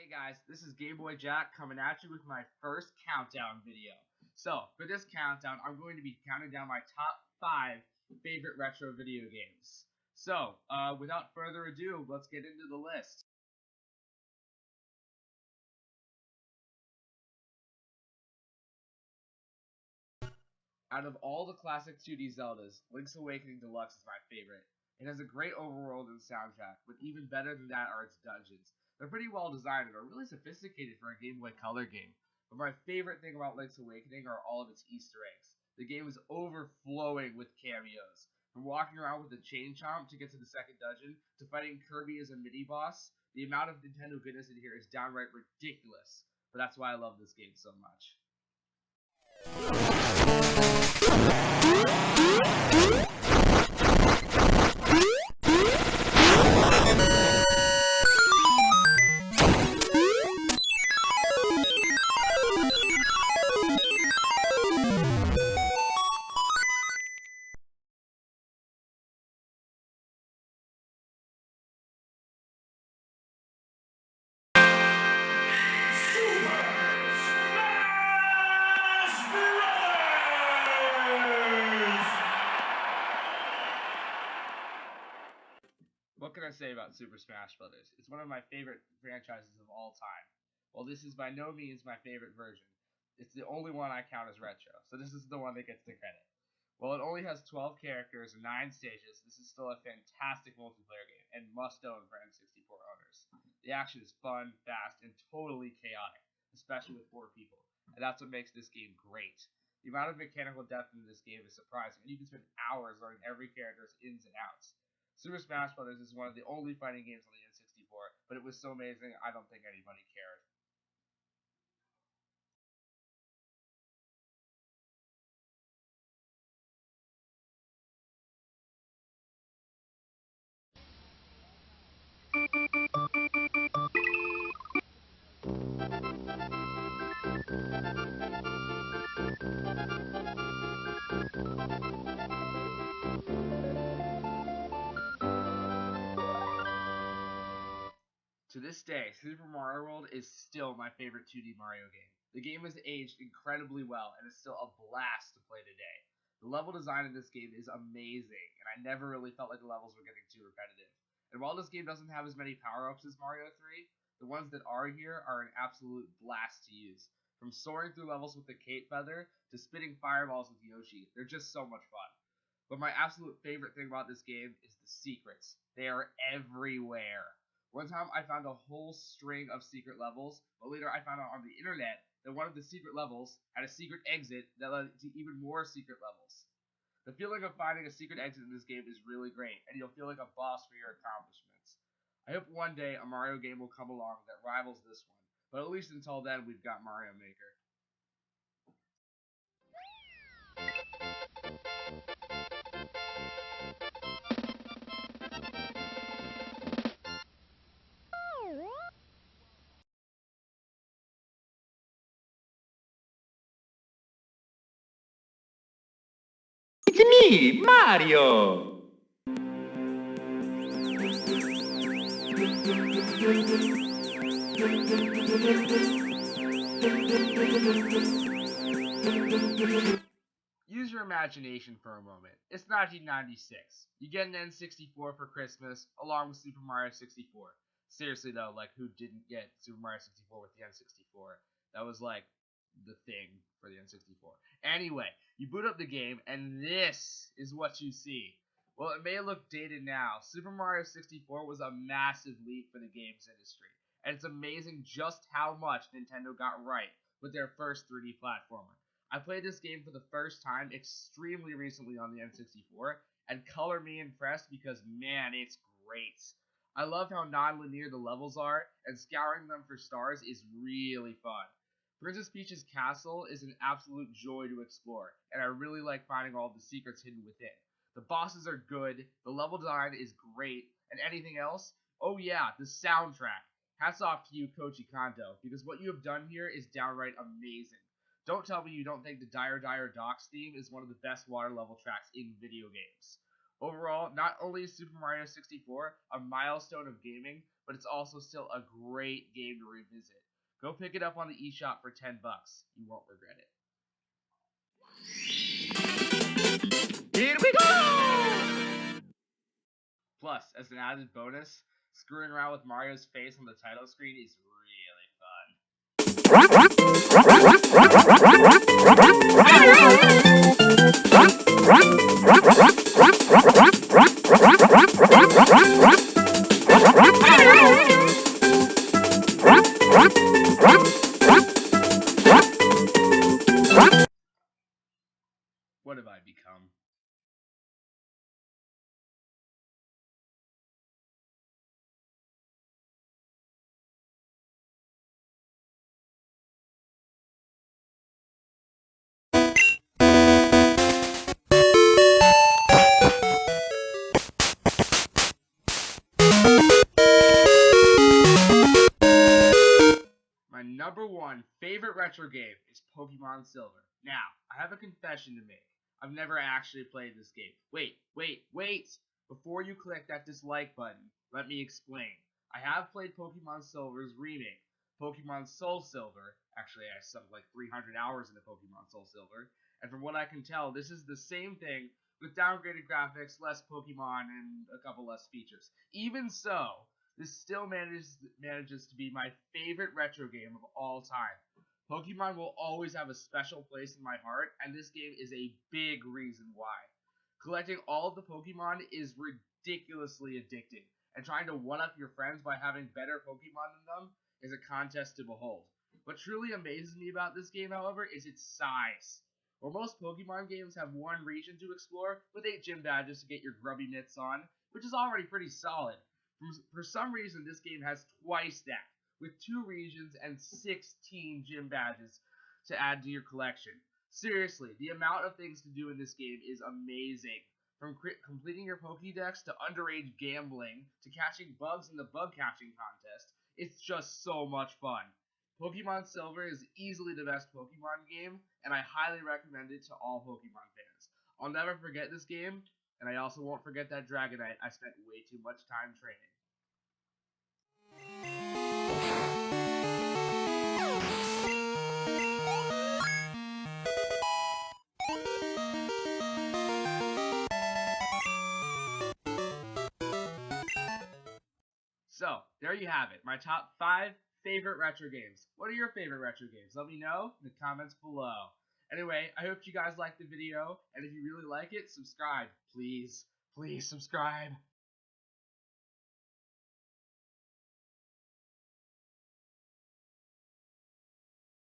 Hey guys, this is Game Boy Jack coming at you with my first countdown video. So, for this countdown, I'm going to be counting down my top 5 favorite retro video games. So, without further ado, let's get into the list. Out of all the classic 2D Zeldas, Link's Awakening Deluxe is my favorite. It has a great overworld and soundtrack, but even better than that are its dungeons. They're pretty well designed and are really sophisticated for a Game Boy Color game. But my favorite thing about Link's Awakening are all of its Easter eggs. The game is overflowing with cameos. From walking around with the Chain Chomp to get to the second dungeon, to fighting Kirby as a mini-boss, the amount of Nintendo goodness in here is downright ridiculous. But that's why I love this game so much. What can I say about Super Smash Bros.? It's one of my favorite franchises of all time. While this is by no means my favorite version, it's the only one I count as retro, so this is the one that gets the credit. While it only has 12 characters and 9 stages, this is still a fantastic multiplayer game, and must own for N64 owners. The action is fun, fast, and totally chaotic, especially with 4 people, and that's what makes this game great. The amount of mechanical depth in this game is surprising, and you can spend hours learning every character's ins and outs. Super Smash Bros. Is one of the only fighting games on the N64, but it was so amazing I don't think anybody cared. To this day, Super Mario World is still my favorite 2D Mario game. The game has aged incredibly well and is still a blast to play today. The level design in this game is amazing, and I never really felt like the levels were getting too repetitive. And while this game doesn't have as many power-ups as Mario 3, the ones that are here are an absolute blast to use. From soaring through levels with the Cape Feather to spitting fireballs with Yoshi, they're just so much fun. But my absolute favorite thing about this game is the secrets. They are everywhere. One time I found a whole string of secret levels, but later I found out on the internet that one of the secret levels had a secret exit that led to even more secret levels. The feeling of finding a secret exit in this game is really great, and you'll feel like a boss for your accomplishments. I hope one day a Mario game will come along that rivals this one, but at least until then we've got Mario Maker. It's me, Mario! Use your imagination for a moment. It's 1996. You get an N64 for Christmas, along with Super Mario 64. Seriously though, like who didn't get Super Mario 64 with the N64? That was like the thing for the N64. Anyway, you boot up the game, and this is what you see. Well, it may look dated now. Super Mario 64 was a massive leap for the games industry, and it's amazing just how much Nintendo got right with their first 3D platformer. I played this game for the first time extremely recently on the N64, and color me impressed because, man, it's great. I love how non-linear the levels are, and scouring them for stars is really fun. Princess Peach's castle is an absolute joy to explore, and I really like finding all the secrets hidden within. The bosses are good, the level design is great, and anything else? Oh yeah, the soundtrack. Hats off to you, Koji Kondo, because what you have done here is downright amazing. Don't tell me you don't think the Dire Dire Docks theme is one of the best water level tracks in video games. Overall, not only is Super Mario 64 a milestone of gaming, but it's also still a great game to revisit. Go pick it up on the eShop for $10. You won't regret it. Here we go! Plus, as an added bonus, screwing around with Mario's face on the title screen is really fun. What have I become? My number one favorite retro game is Pokemon Silver. Now, I have a confession to make. I've never actually played this game. Wait! Before you click that dislike button, let me explain. I have played Pokemon Silver's remake, Pokemon Soul Silver. Actually, I sunk like 300 hours into Pokemon Soul Silver, and from what I can tell, this is the same thing with downgraded graphics, less Pokemon, and a couple less features. Even so, this still manages to be my favorite retro game of all time. Pokemon will always have a special place in my heart, and this game is a big reason why. Collecting all of the Pokemon is ridiculously addicting, and trying to one-up your friends by having better Pokemon than them is a contest to behold. What truly amazes me about this game, however, is its size. Where most Pokemon games have one region to explore, with 8 gym badges to get your grubby mitts on, which is already pretty solid. For some reason, this game has twice that, with 2 regions and 16 gym badges to add to your collection. Seriously, the amount of things to do in this game is amazing. From completing your Pokédex to underage gambling to catching bugs in the bug catching contest, it's just so much fun. Pokemon Silver is easily the best Pokemon game, and I highly recommend it to all Pokemon fans. I'll never forget this game, and I also won't forget that Dragonite I spent way too much time training. So, there you have it, my top 5 favorite retro games. What are your favorite retro games? Let me know in the comments below. Anyway, I hope you guys liked the video, and if you really like it, subscribe. Please subscribe.